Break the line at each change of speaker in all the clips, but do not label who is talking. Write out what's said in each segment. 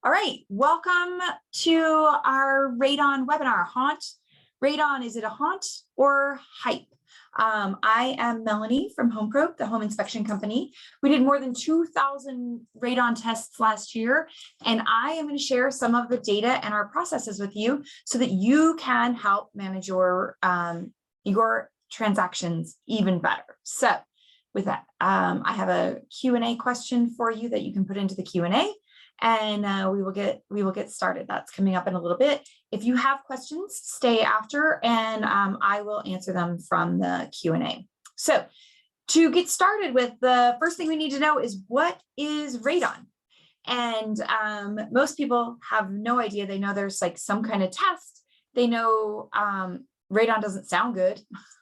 All right, welcome to our Radon webinar. Haunt, Radon, is it a haunt or hype? I am Melanie from HomePro, the home inspection company. We did more than 2,000 radon tests last year, and I am going to share some of the data and our processes with you so that you can help manage your transactions even better. So with that, I have a Q&A question for you that you can put into the Q&A. And we will get started. That's coming up in a little bit. If you have questions, stay after, and I will answer them from the Q&A. So to get started with, the first thing we need to know is, what is radon? And most people have no idea. They know there's like some kind of test. They know radon doesn't sound good,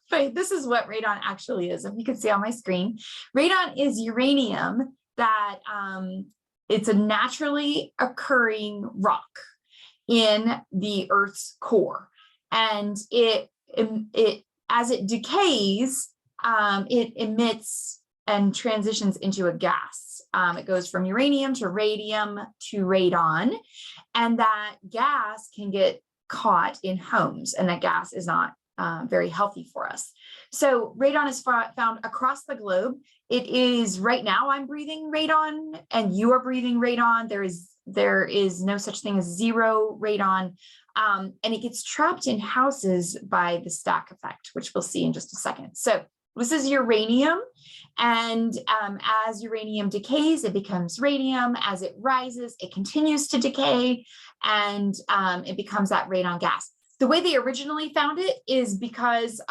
but this is what radon actually is. If you can see on my screen, radon is uranium that it's a naturally occurring rock in the Earth's core, and it as it decays, it emits and transitions into a gas. It goes from uranium to radium to radon, and that gas can get caught in homes, and that gas is not very healthy for us. So radon is found across the globe. It is, right now I'm breathing radon and you are breathing radon. There is no such thing as zero radon. And it gets trapped in houses by the stack effect, which we'll see in just a second. So this is uranium, and as uranium decays, it becomes radium. As it rises, it continues to decay, and it becomes that radon gas. The way they originally found it is because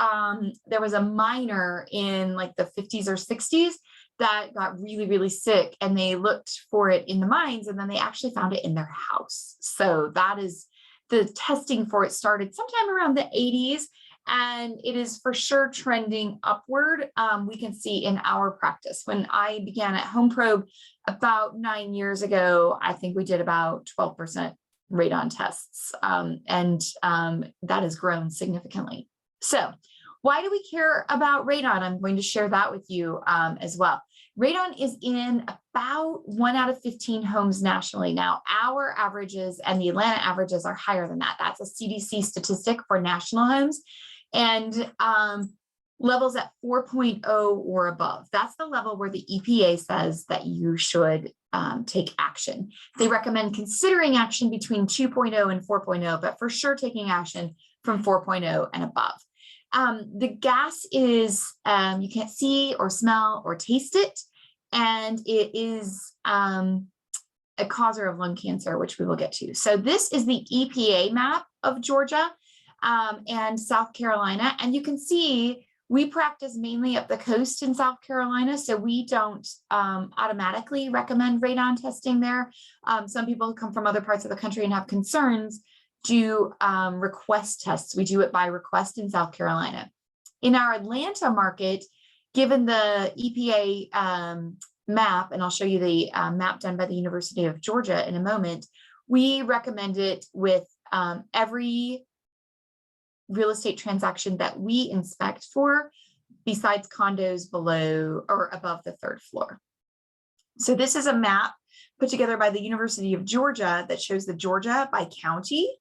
there was a miner in like the 50s or 60s that got really, really sick, and they looked for it in the mines, and then they actually found it in their house. So that is, the testing for it started sometime around the 80s, and it is for sure trending upward. We can see in our practice. When I began at HomePro about 9 years ago, I think we did about 12% radon tests, and that has grown significantly. So why do we care about radon? I'm going to share that with you as well. Radon is in about 1 out of 15 homes nationally. Now, our averages and the Atlanta averages are higher than that. That's a CDC statistic for national homes, and levels at 4.0 or above. That's the level where the EPA says that you should take action. They recommend considering action between 2.0 and 4.0, but for sure taking action from 4.0 and above. The gas is, you can't see or smell or taste it, and it is a causer of lung cancer, which we will get to. So this is the EPA map of Georgia and South Carolina, and you can see we practice mainly up the coast in South Carolina, so we don't automatically recommend radon testing there. Some people who come from other parts of the country and have concerns do request tests. We do it by request in South Carolina. In our Atlanta market, given the EPA map, and I'll show you the map done by the University of Georgia in a moment, we recommend it with every real estate transaction that we inspect for, besides condos below or above the 3rd floor. So this is a map put together by the University of Georgia that shows the Georgia by county.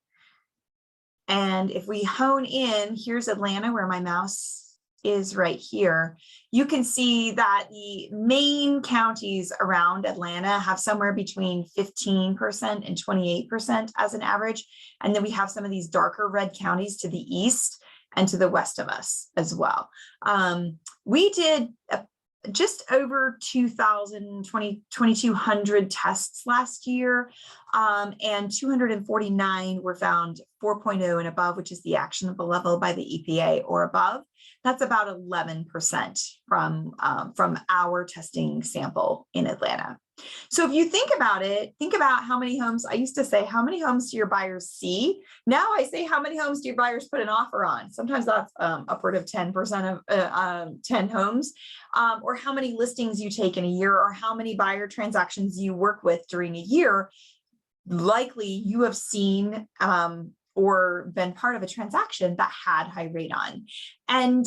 And if we hone in, here's Atlanta, where my mouse is right here. You can see that the main counties around Atlanta have somewhere between 15% and 28% as an average. And then we have some of these darker red counties to the east and to the west of us as well. We did just over 2,200 tests last year, and 249 were found 4.0 and above, which is the actionable level by the EPA or above. That's about 11% from our testing sample in Atlanta. So if you think about it, think about how many homes. I used to say, how many homes do your buyers see? Now I say, how many homes do your buyers put an offer on? Sometimes that's upward of 10% of 10 homes, or how many listings you take in a year, or how many buyer transactions you work with during a year. Likely you have seen or been part of a transaction that had high radon. And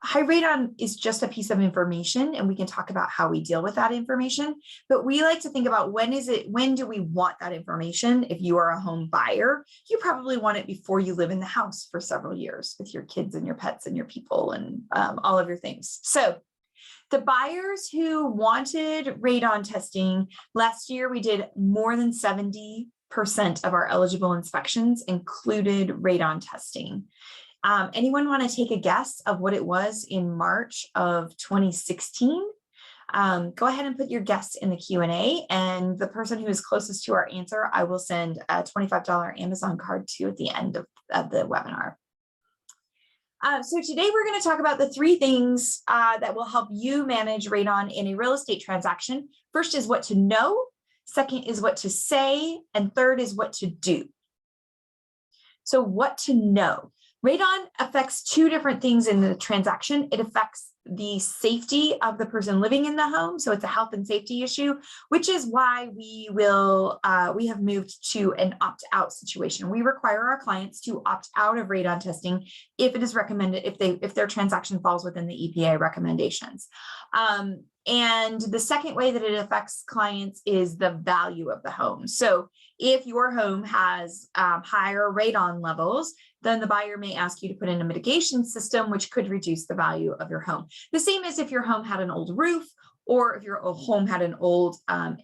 high radon is just a piece of information, and we can talk about how we deal with that information. But we like to think about when do we want that information? If you are a home buyer, you probably want it before you live in the house for several years with your kids and your pets and your people and all of your things. So the buyers who wanted radon testing, last year we did more than 70% of our eligible inspections included radon testing. Anyone want to take a guess of what it was in March of 2016? Go ahead and put your guess in the Q&A, and the person who is closest to our answer, I will send a $25 Amazon card to at the end of the webinar. So today we're going to talk about the 3 things that will help you manage radon in a real estate transaction. First is what to know, second is what to say, and third is what to do. So what to know. Radon affects 2 different things in the transaction. It affects the safety of the person living in the home. So it's a health and safety issue, which is why we have moved to an opt-out situation. We require our clients to opt out of radon testing if it is recommended, if their transaction falls within the EPA recommendations. And the second way that it affects clients is the value of the home. So if your home has higher radon levels, then the buyer may ask you to put in a mitigation system, which could reduce the value of your home. The same as if your home had an old roof or if your home had an old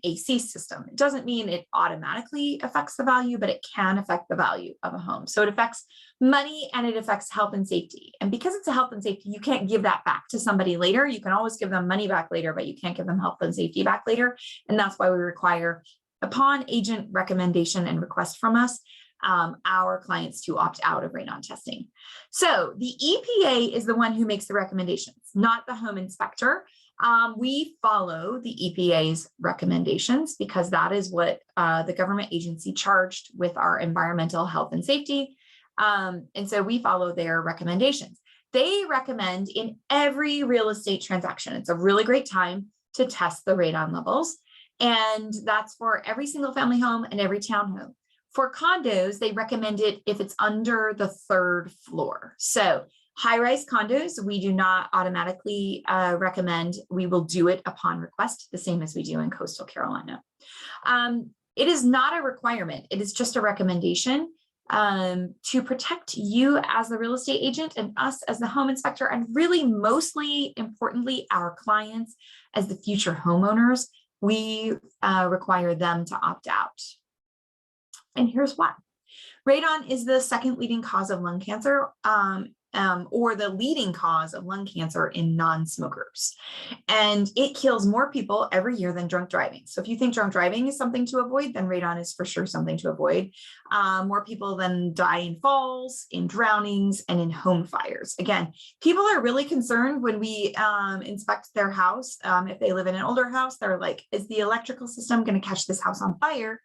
AC system. It doesn't mean it automatically affects the value, but it can affect the value of a home. So it affects money and it affects health and safety. And because it's a health and safety, you can't give that back to somebody later. You can always give them money back later, but you can't give them health and safety back later. And that's why we require, upon agent recommendation and request from us, our clients to opt out of radon testing. So the EPA is the one who makes the recommendations, not the home inspector. We follow the EPA's recommendations because that is what the government agency charged with our environmental health and safety. And so we follow their recommendations. They recommend in every real estate transaction, it's a really great time to test the radon levels. And that's for every single family home and every townhome. For condos, they recommend it if it's under the 3rd floor. So high-rise condos, we do not automatically recommend. We will do it upon request, the same as we do in coastal Carolina. It is not a requirement. It is just a recommendation to protect you as the real estate agent and us as the home inspector, and really mostly importantly, our clients as the future homeowners. We require them to opt out. And here's why. Radon is the 2nd leading cause of lung cancer, or the leading cause of lung cancer in non-smokers. And it kills more people every year than drunk driving. So if you think drunk driving is something to avoid, then radon is for sure something to avoid. More people then die in falls, in drownings, and in home fires. Again, people are really concerned when we inspect their house. If they live in an older house, they're like, is the electrical system going to catch this house on fire?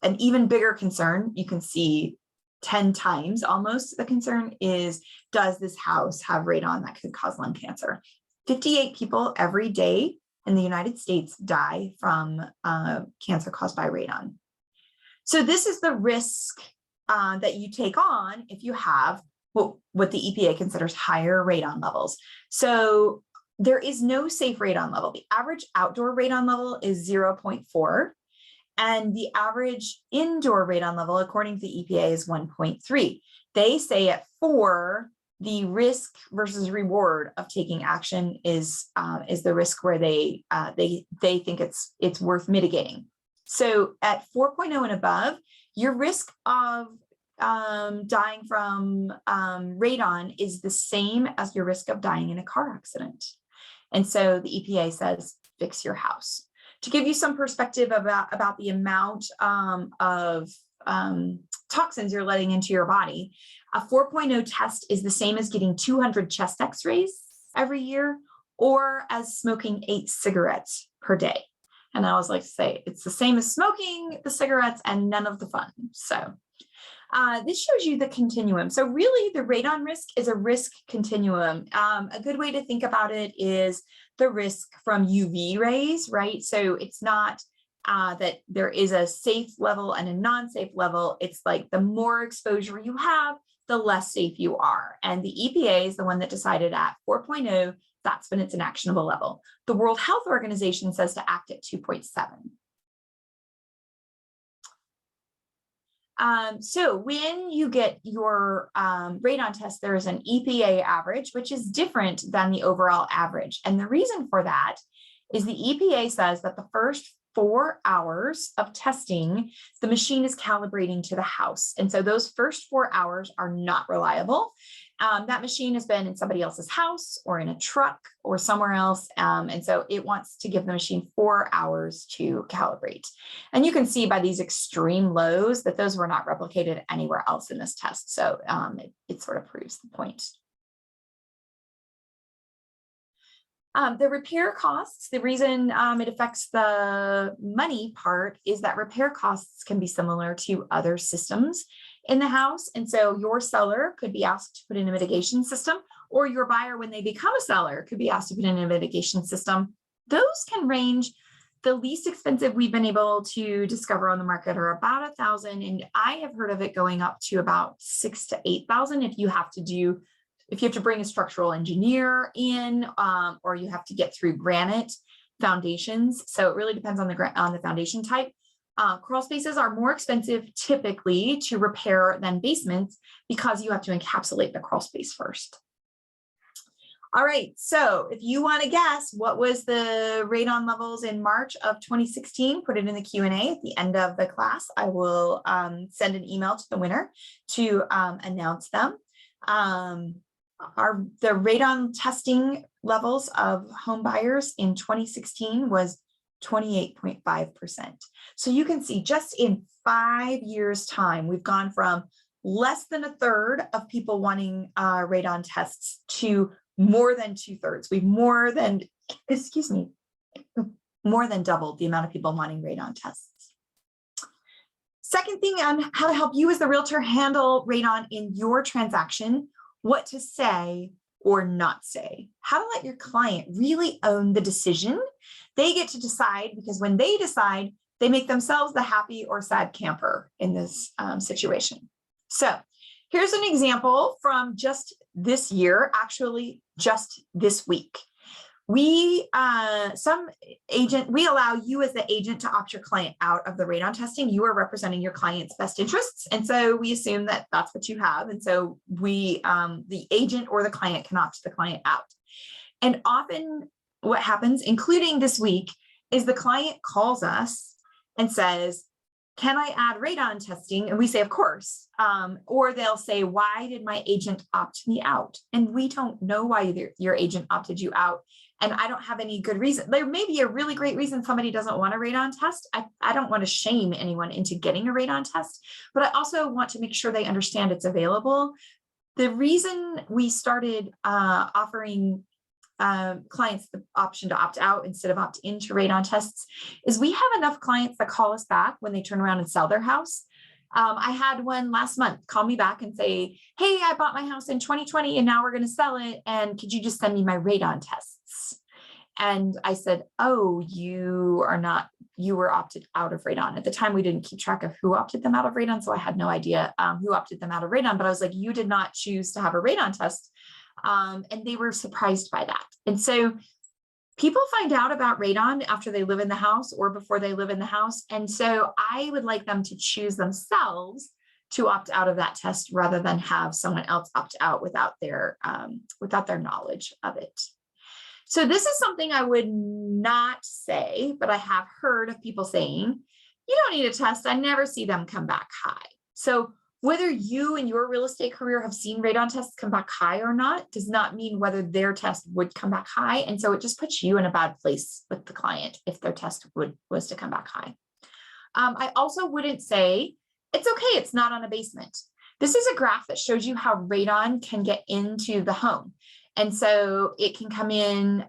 An even bigger concern, you can see 10 times almost the concern, is, does this house have radon that could cause lung cancer? 58 people every day in the United States die from cancer caused by radon. So this is the risk that you take on if you have what the EPA considers higher radon levels. So there is no safe radon level. The average outdoor radon level is 0.4. And the average indoor radon level, according to the EPA, is 1.3. They say at 4, the risk versus reward of taking action is the risk where they think it's worth mitigating. So at 4.0 and above, your risk of dying from radon is the same as your risk of dying in a car accident. And so the EPA says, fix your house. To give you some perspective about the amount of toxins you're letting into your body, a 4.0 test is the same as getting 200 chest x-rays every year, or as smoking 8 cigarettes per day. And I always like to say it's the same as smoking the cigarettes and none of the fun. So this shows you the continuum. So really the radon risk is a risk continuum. A good way to think about it is the risk from UV rays, right? So it's not that there is a safe level and a non-safe level. It's like the more exposure you have, the less safe you are. And the EPA is the one that decided at 4.0, that's when it's an actionable level. The World Health Organization says to act at 2.7. So when you get your radon test, there is an EPA average, which is different than the overall average. And the reason for that is the EPA says that the first 4 hours of testing, the machine is calibrating to the house. And so those first 4 hours are not reliable. That machine has been in somebody else's house or in a truck or somewhere else. And so it wants to give the machine 4 hours to calibrate. And you can see by these extreme lows that those were not replicated anywhere else in this test. So it sort of proves the point. The repair costs, the reason it affects the money part is that repair costs can be similar to other systems in the house. And so your seller could be asked to put in a mitigation system, or your buyer, when they become a seller, could be asked to put in a mitigation system. Those can range. The least expensive we've been able to discover on the market are about $1,000. And I have heard of it going up to about $6,000 to $8,000 if you have to bring a structural engineer in, or you have to get through granite foundations. So it really depends on the foundation type. Crawl spaces are more expensive typically to repair than basements because you have to encapsulate the crawl space first. All right, so if you want to guess what was the radon levels in March of 2016, put it in the Q&A at the end of the class. I will send an email to the winner to announce them. The radon testing levels of home buyers in 2016 was 28.5%. So you can see just in 5 years' time, we've gone from less than a third of people wanting radon tests to more than 2/3. We've more than doubled the amount of people wanting radon tests. Second thing on how to help you as the realtor handle radon in your transaction, what to say or not say, how to let your client really own the decision. They get to decide, because when they decide, they make themselves the happy or sad camper in this situation. So here's an example from just this year, actually just this week. We allow you as the agent to opt your client out of the radon testing. You are representing your client's best interests. And so we assume that that's what you have. And so the agent or the client can opt the client out. And often what happens, including this week, is the client calls us and says, can I add radon testing? And we say, of course. Or they'll say, why did my agent opt me out? And we don't know why your agent opted you out. And I don't have any good reason. There may be a really great reason somebody doesn't want a radon test. I don't want to shame anyone into getting a radon test, but I also want to make sure they understand it's available. The reason we started offering clients the option to opt out instead of opt into radon tests is we have enough clients that call us back when they turn around and sell their house. I had one last month call me back and say, hey, I bought my house in 2020 and now we're going to sell it. And could you just send me my radon tests? And I said, oh, you were opted out of radon. At the time, we didn't keep track of who opted them out of radon. So I had no idea who opted them out of radon, but I was like, you did not choose to have a radon test. And they were surprised by that. And so people find out about radon after they live in the house or before they live in the house. And so I would like them to choose themselves to opt out of that test rather than have someone else opt out without their knowledge of it. So this is something I would not say, but I have heard of people saying, you don't need a test. I never see them come back high. So whether you in your real estate career have seen radon tests come back high or not does not mean whether their test would come back high. And so it just puts you in a bad place with the client if their test was to come back high. I also wouldn't say, it's okay, it's not on a basement. This is a graph that shows you how radon can get into the home. And so it can come in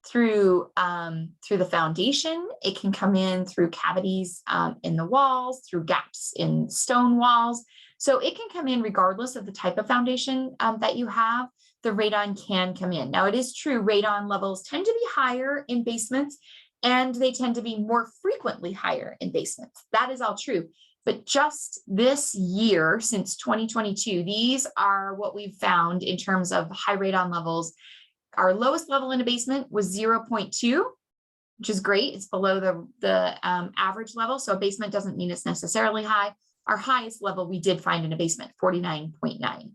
through the foundation. It can come in through cavities in the walls, through gaps in stone walls. So it can come in regardless of the type of foundation that you have. The radon can come in. Now, it is true, radon levels tend to be higher in basements, and they tend to be more frequently higher in basements. That is all true. but just this year, since 2022, these are what we've found in terms of high radon levels. Our lowest level in a basement was 0.2, which is great. It's below the average level. So a basement doesn't mean it's necessarily high. Our highest level we did find in a basement, 49.9.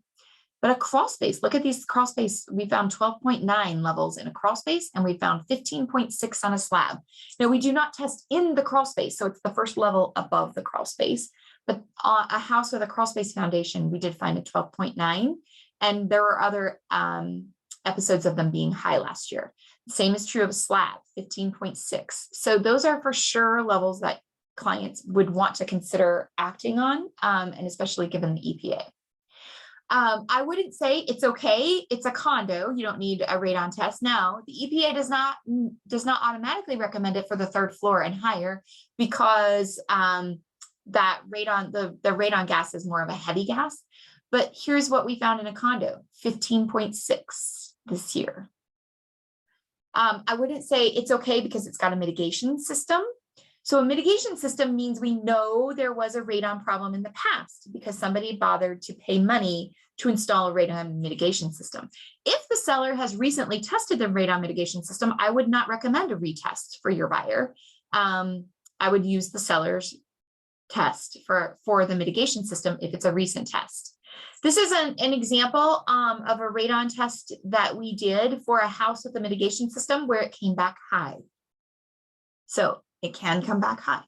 But a crawl space, look at these crawl space. We found 12.9 levels in a crawl space, and we found 15.6 on a slab. Now, we do not test in the crawl space, so it's the first level above the crawl space. But a house with a crawl space foundation, we did find a 12.9, and there were other episodes of them being high last year. The same is true of a slab, 15.6. So those are for sure levels that clients would want to consider acting on, and especially given the EPA. I wouldn't say it's okay. It's a condo. You don't need a radon test. Now, the EPA does not automatically recommend it for the third floor and higher, because that radon, the radon gas is more of a heavy gas. But here's what we found in a condo, 15.6 this year. I wouldn't say it's okay because it's got a mitigation system. So a mitigation system means we know there was a radon problem in the past because somebody bothered to pay money to install a radon mitigation system. If the seller has recently tested the radon mitigation system, I would not recommend a retest for your buyer. I would use the seller's test for the mitigation system if it's a recent test. This is an example of a radon test that we did for a house with a mitigation system where it came back high. So it can come back high.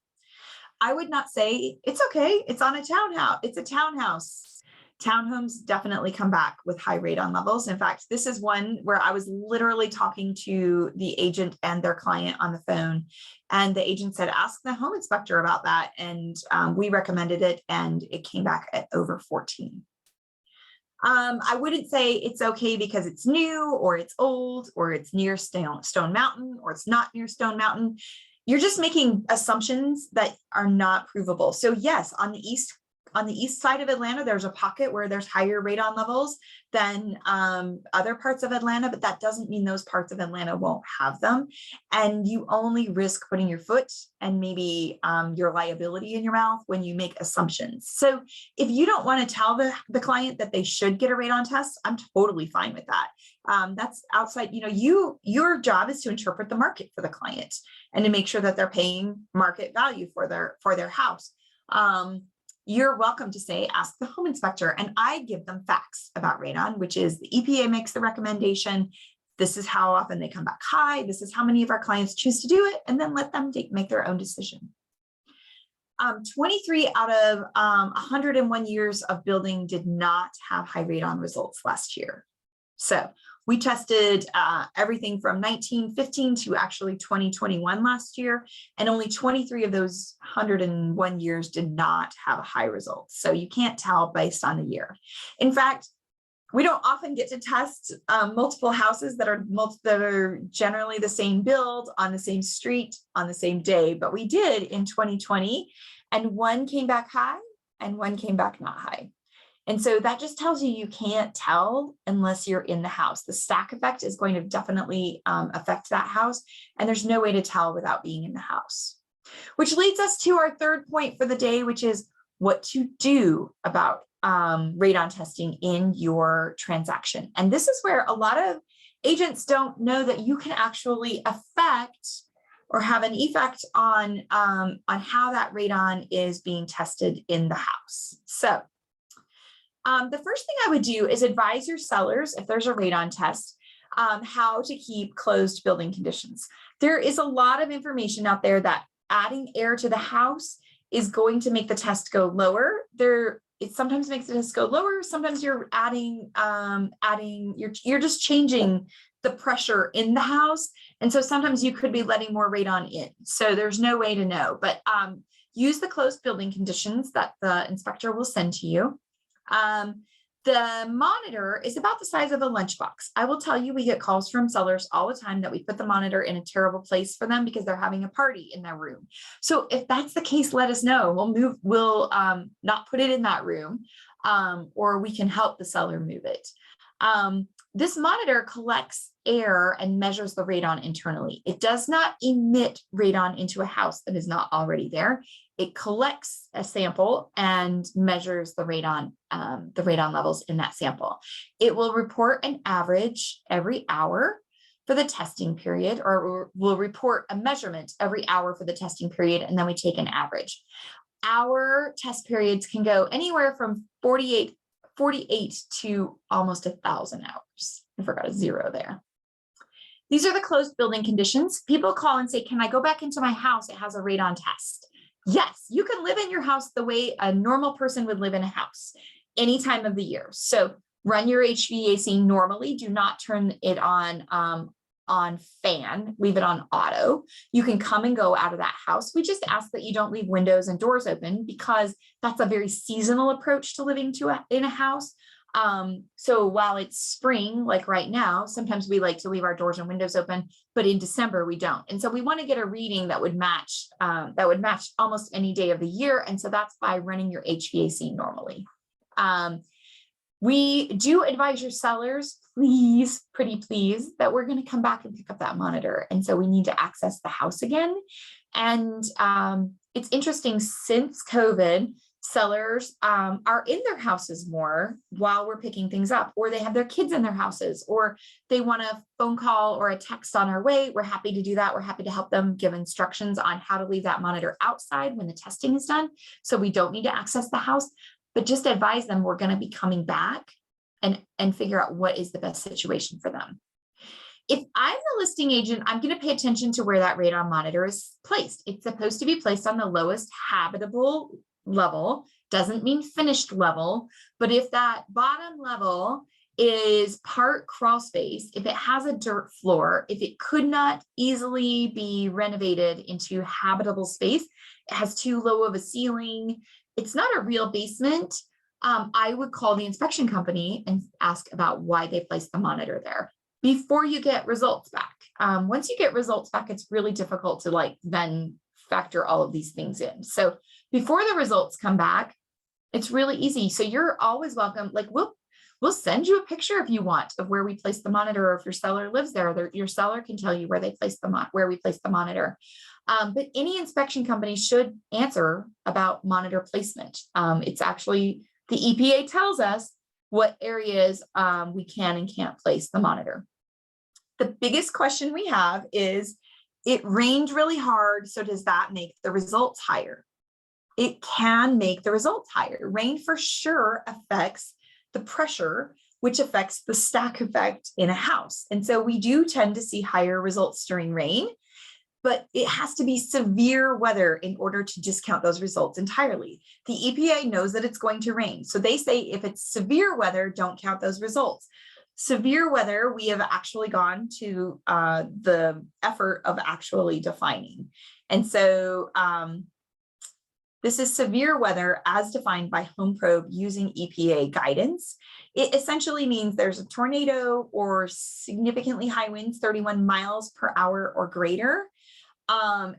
I would not say it's okay. It's on a townhouse. It's a townhouse. Townhomes definitely come back with high radon levels. In fact, this is one where I was literally talking to the agent and their client on the phone. And the agent said, ask the home inspector about that. And we recommended it, and it came back at over 14. I wouldn't say it's okay because it's new or it's old or it's near Stone Mountain or it's not near Stone Mountain. You're just making assumptions that are not provable. So yes, on the east side of Atlanta, there's a pocket where there's higher radon levels than other parts of Atlanta, but that doesn't mean those parts of Atlanta won't have them. And you only risk putting your foot and maybe your liability in your mouth when you make assumptions. So if you don't want to tell the client that they should get a radon test, I'm totally fine with that. That's outside, your job is to interpret the market for the client and to make sure that they're paying market value for their house. You're welcome to say, ask the home inspector, and I give them facts about radon, which is the EPA makes the recommendation. This is how often they come back high. This is how many of our clients choose to do it, and then let them make their own decision. 23 out of 101 years of building did not have high radon results last year. So we tested everything from 1915 to actually 2021 last year, and only 23 of those 101 years did not have high results. So you can't tell based on the year. In fact, we don't often get to test multiple houses that are generally the same build on the same street on the same day, but we did in 2020, and one came back high and one came back not high. And so that just tells you can't tell unless you're in the house. The stack effect is going to definitely affect that house, and there's no way to tell without being in the house. Which leads us to our third point for the day, which is what to do about radon testing in your transaction. And this is where a lot of agents don't know that you can actually affect or have an effect on how that radon is being tested in the house. So the first thing I would do is advise your sellers, if there's a radon test, how to keep closed building conditions. There is a lot of information out there that adding air to the house is going to make the test go lower. It sometimes makes the test go lower. Sometimes you're you're just changing the pressure in the house. And so sometimes you could be letting more radon in. So there's no way to know, but use the closed building conditions that the inspector will send to you. The monitor is about the size of a lunchbox. I will tell you, we get calls from sellers all the time that we put the monitor in a terrible place for them because they're having a party in their room. So if that's the case, let us know. We'll not put it in that room, or we can help the seller move it. this monitor collects air and measures the radon internally. It does not emit radon into a house that is not already there. It collects a sample and measures the radon levels in that sample. It will report an average every hour for the testing period, or will report a measurement every hour for the testing period, and then we take an average. Our test periods can go anywhere from 48 to almost 1,000 hours. I forgot a zero there. These are the closed building conditions. People call and say, can I go back into my house? It has a radon test. Yes, you can live in your house the way a normal person would live in a house any time of the year. So run your HVAC normally. Do not turn it on fan, leave it on auto. You can come and go out of that house. We just ask that you don't leave windows and doors open, because that's a very seasonal approach to living in a house. So while it's spring, like right now, sometimes we like to leave our doors and windows open, but in December we don't. And so we want to get a reading that would match almost any day of the year. And so that's by running your HVAC normally. We do advise your sellers, please, pretty please, that we're going to come back and pick up that monitor. And so we need to access the house again. And it's interesting, since COVID, sellers are in their houses more while we're picking things up, or they have their kids in their houses, or they want a phone call or a text on our way. We're happy to do that. We're happy to help them give instructions on how to leave that monitor outside when the testing is done, so we don't need to access the house. But just advise them we're going to be coming back and figure out what is the best situation for them. If I'm the listing agent, I'm going to pay attention to where that radon monitor is placed. It's supposed to be placed on the lowest habitable level. Doesn't mean finished level, but if that bottom level is part crawl space, if it has a dirt floor, if it could not easily be renovated into habitable space, it has too low of a ceiling, it's not a real basement, I would call the inspection company and ask about why they placed the monitor there before you get results back. Once you get results back, it's really difficult to then factor all of these things in. So before the results come back, it's really easy. So you're always welcome. We'll send you a picture if you want of where we place the monitor, or if your seller lives there, your seller can tell you where we place the monitor. But any inspection company should answer about monitor placement. It's actually, the EPA tells us what areas we can and can't place the monitor. The biggest question we have is, it rained really hard, so does that make the results higher? It can make the results higher. Rain for sure affects the pressure, which affects the stack effect in a house. And so we do tend to see higher results during rain, but it has to be severe weather in order to discount those results entirely. The EPA knows that it's going to rain. So they say if it's severe weather, don't count those results. Severe weather, we have actually gone to the effort of actually defining. And so this is severe weather as defined by Home Probe using EPA guidance. It essentially means there's a tornado or significantly high winds, 31 miles per hour or greater.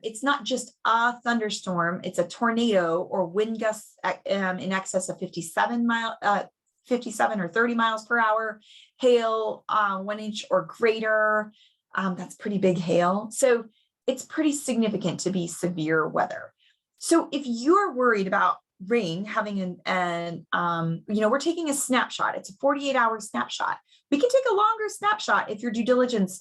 It's not just a thunderstorm, it's a tornado or wind gusts in excess of 57 or 30 miles per hour, hail 1 inch or greater. That's pretty big hail. So it's pretty significant to be severe weather. So if you're worried about rain having we're taking a snapshot, it's a 48-hour snapshot. We can take a longer snapshot if your due diligence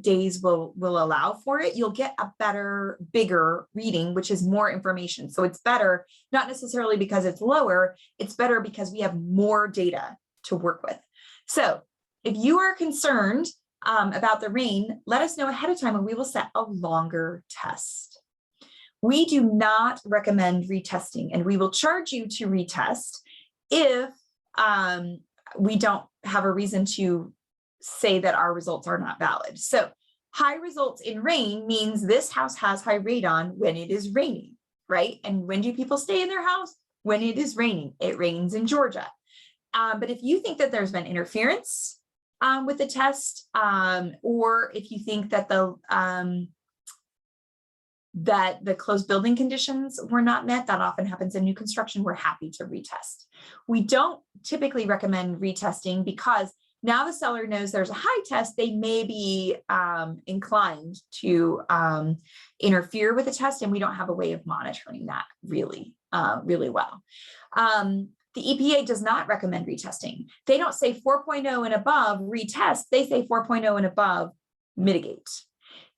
days will allow for it. You'll get a better, bigger reading, which is more information. So it's better, not necessarily because it's lower, it's better because we have more data to work with. So if you are concerned about the rain, let us know ahead of time and we will set a longer test. We do not recommend retesting, and we will charge you to retest if we don't have a reason to say that our results are not valid. So high results in rain means this house has high radon when it is raining, right? And when do people stay in their house? When it is raining. It rains in Georgia. But if you think that there's been interference with the test, or if you think that the closed building conditions were not met, that often happens in new construction, we're happy to retest. We don't typically recommend retesting because Now the seller knows there's a high test, they may be inclined to interfere with the test, and we don't have a way of monitoring that really, really well. The EPA does not recommend retesting. They don't say 4.0 and above retest, they say 4.0 and above mitigate.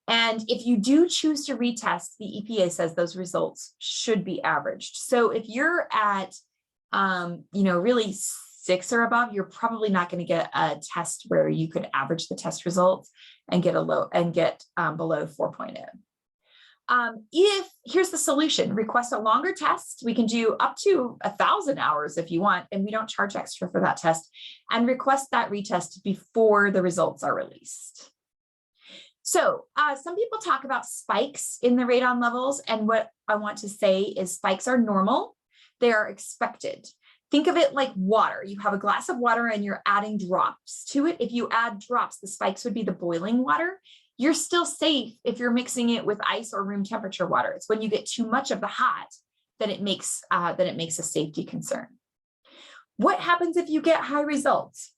And if you do choose to retest, the EPA says those results should be averaged. So if you're at, really 6 or above, you're probably not going to get a test where you could average the test results and get below 4.0. Here's the solution: request a longer test. We can do up to 1,000 hours if you want, and we don't charge extra for that test, and request that retest before the results are released. So some people talk about spikes in the radon levels, and what I want to say is spikes are normal. They are expected. Think of it like water. You have a glass of water and you're adding drops to it. If you add drops, the spikes would be the boiling water. You're still safe if you're mixing it with ice or room temperature water. It's when you get too much of the hot that it makes a safety concern. What happens if you get high results?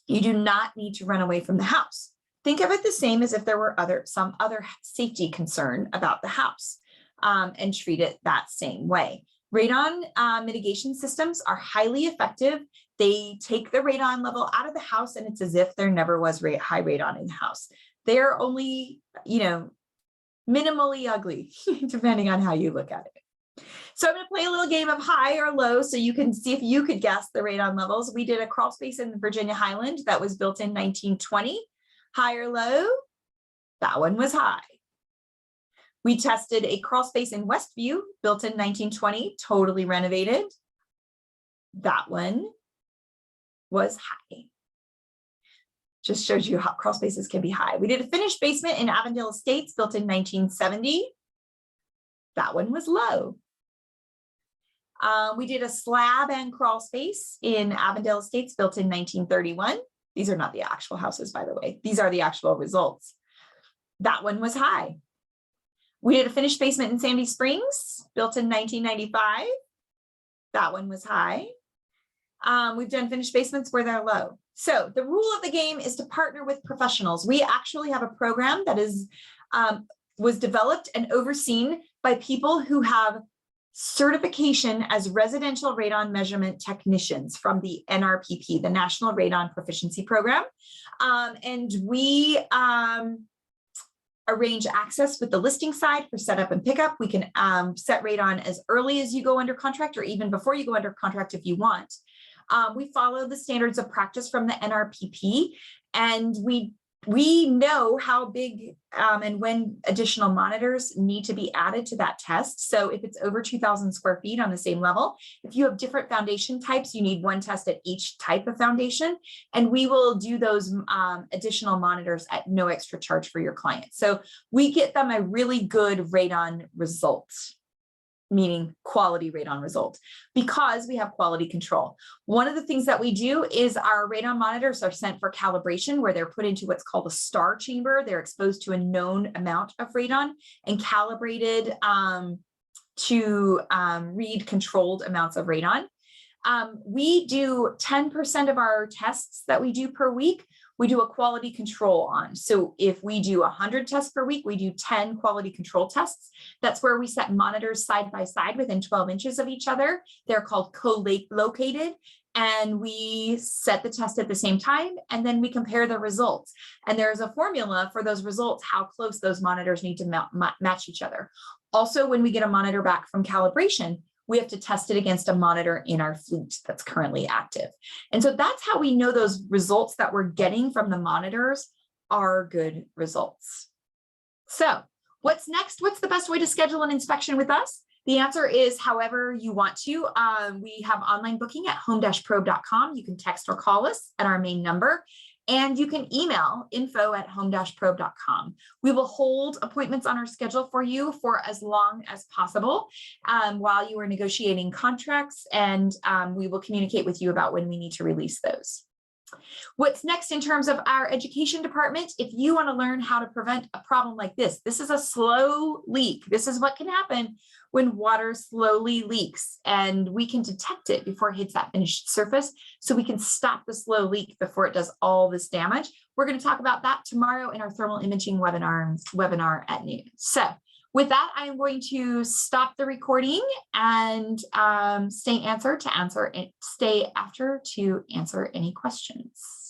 You do not need to run away from the house. Think of it the same as if there were some other safety concern about the house, and treat it that same way. Radon mitigation systems are highly effective. They take the radon level out of the house, and it's as if there never was high radon in the house. They're only, minimally ugly, depending on how you look at it. So I'm going to play a little game of high or low so you can see if you could guess the radon levels. We did a crawl space in Virginia Highland that was built in 1920. High or low? That one was high. We tested a crawl space in Westview, built in 1920, totally renovated. That one was high. Just shows you how crawl spaces can be high. We did a finished basement in Avondale Estates, built in 1970. That one was low. We did a slab and crawl space in Avondale Estates, built in 1931. These are not the actual houses, by the way. These are the actual results. That one was high. We did a finished basement in Sandy Springs, built in 1995. That one was high. We've done finished basements where they're low. So the rule of the game is to partner with professionals. We actually have a program that was developed and overseen by people who have certification as residential radon measurement technicians from the NRPP, the National Radon Proficiency Program. And we arrange access with the listing side for setup and pickup. We can set radon as early as you go under contract, or even before you go under contract if you want. We follow the standards of practice from the NRPP, and we know how big and when additional monitors need to be added to that test. So if it's over 2,000 square feet on the same level, if you have different foundation types, you need one test at each type of foundation, and we will do those additional monitors at no extra charge for your client. So we get them a really good radon result, meaning quality radon result, because we have quality control. One of the things that we do is our radon monitors are sent for calibration, where they're put into what's called a star chamber. They're exposed to a known amount of radon and calibrated to read controlled amounts of radon. We do 10% of our tests that we do per week, we do a quality control on. So if we do 100 tests per week, we do 10 quality control tests. That's where we set monitors side by side within 12 inches of each other. They're called co-located, and we set the test at the same time, and then we compare the results. And there's a formula for those results, how close those monitors need to match each other. Also, when we get a monitor back from calibration, we have to test it against a monitor in our fleet that's currently active. And so that's how we know those results that we're getting from the monitors are good results. So what's next? What's the best way to schedule an inspection with us? The answer is however you want to. We have online booking at home-probe.com. You can text or call us at our main number. And you can email info@home-probe.com. We will hold appointments on our schedule for you for as long as possible while you are negotiating contracts, and we will communicate with you about when we need to release those. What's next in terms of our education department? If you want to learn how to prevent a problem like this is a slow leak. This is what can happen when water slowly leaks, and we can detect it before it hits that finished surface, so we can stop the slow leak before it does all this damage. We're going to talk about that tomorrow in our thermal imaging webinar at noon. So with that, I'm going to stop the recording and stay after to answer any questions.